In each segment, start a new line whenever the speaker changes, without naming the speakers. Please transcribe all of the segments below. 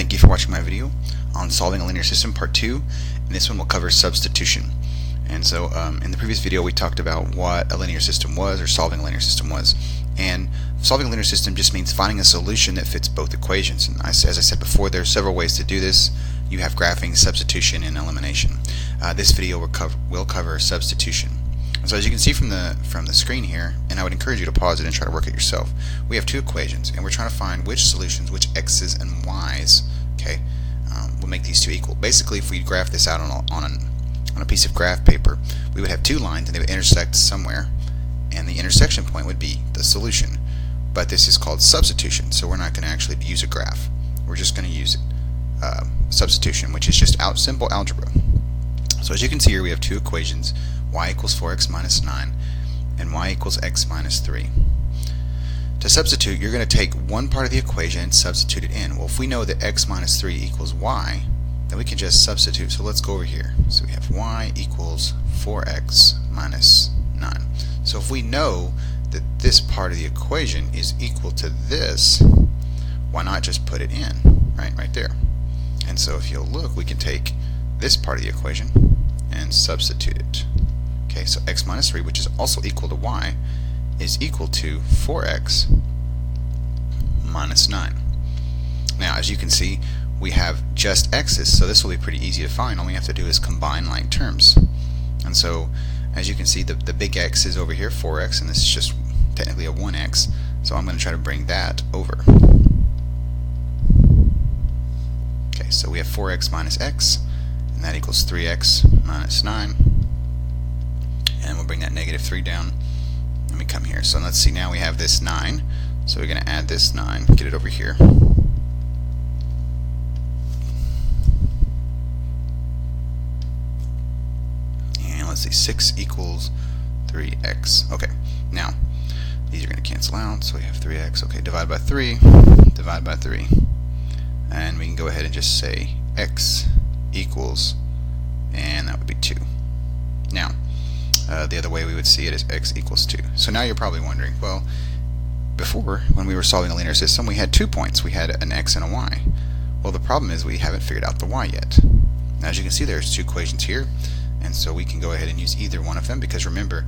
Thank you for watching my video on solving a linear system part 2, and this one will cover substitution. And so in the previous video we talked about what a linear system was, or solving a linear system was. And solving a linear system just means finding a solution that fits both equations. And as I said before, there are several ways to do this. You have graphing, substitution, and elimination. This video will cover substitution. And so as you can see from the screen here, and I would encourage you to pause it and try to work it yourself, we have two equations, and we're trying to find which solutions, which x's and y's, will make these two equal. Basically, if we graph this out on a piece of graph paper, we would have two lines and they would intersect somewhere, and the intersection point would be the solution. But this is called substitution, so we're not going to actually use a graph. We're just going to use substitution, which is just simple algebra. So as you can see here, we have two equations, y equals 4x minus 9 and y equals x minus 3. To substitute, you're going to take one part of the equation and substitute it in. Well, if we know that x minus 3 equals y, then we can just substitute. So let's go over here. So we have y equals 4x minus 9. So if we know that this part of the equation is equal to this, why not just put it in, right there. And so if you'll look, we can take this part of the equation and substitute it. Okay, so x minus 3, which is also equal to y, is equal to 4x minus 9. Now, as you can see, we have just x's, so this will be pretty easy to find. All we have to do is combine like terms. And so, as you can see, the big X is over here, 4x, and this is just technically a 1x, so I'm going to try to bring that over. Okay, so we have 4x minus x, and that equals 3x minus 9. And we'll bring that negative 3 down. Let me come here. So let's see, now we have this 9. So we're going to add this 9, get it over here. And let's see, 6 equals 3x. Okay, now these are going to cancel out. So we have 3x. Okay, divide by 3, divide by 3. And we can go ahead and just say x equals, and that would be 2. Now, the other way we would see it is x equals 2. So now you're probably wondering, well, before, when we were solving a linear system, we had 2 points. We had an x and a y. Well, the problem is we haven't figured out the y yet. Now, as you can see, there's two equations here, and so we can go ahead and use either one of them, because remember,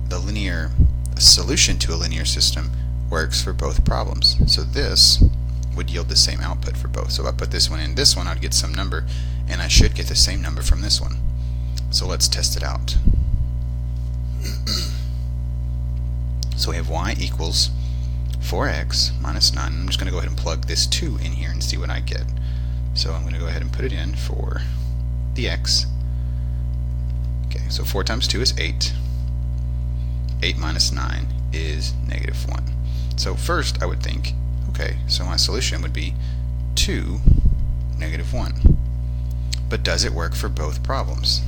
the linear solution to a linear system works for both problems. So this would yield the same output for both. So if I put this one in this one, I'd get some number, and I should get the same number from this one. So let's test it out. So we have y equals 4x minus 9. I'm just going to go ahead and plug this 2 in here and see what I get. So I'm going to go ahead and put it in for the x. Okay, so 4 times 2 is 8. 8 minus 9 is negative 1. So first I would think, okay, so my solution would be 2, negative 1. But does it work for both problems?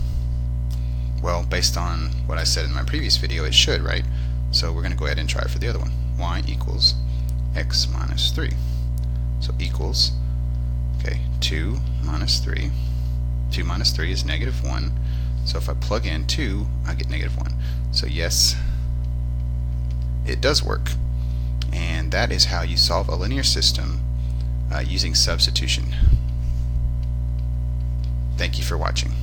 Well, based on what I said in my previous video, it should, right? So we're going to go ahead and try it for the other one. Y equals x minus 3. So equals, okay, 2 minus 3. 2 minus 3 is negative 1. So if I plug in 2, I get negative 1. So yes, it does work. And that is how you solve a linear system using substitution. Thank you for watching.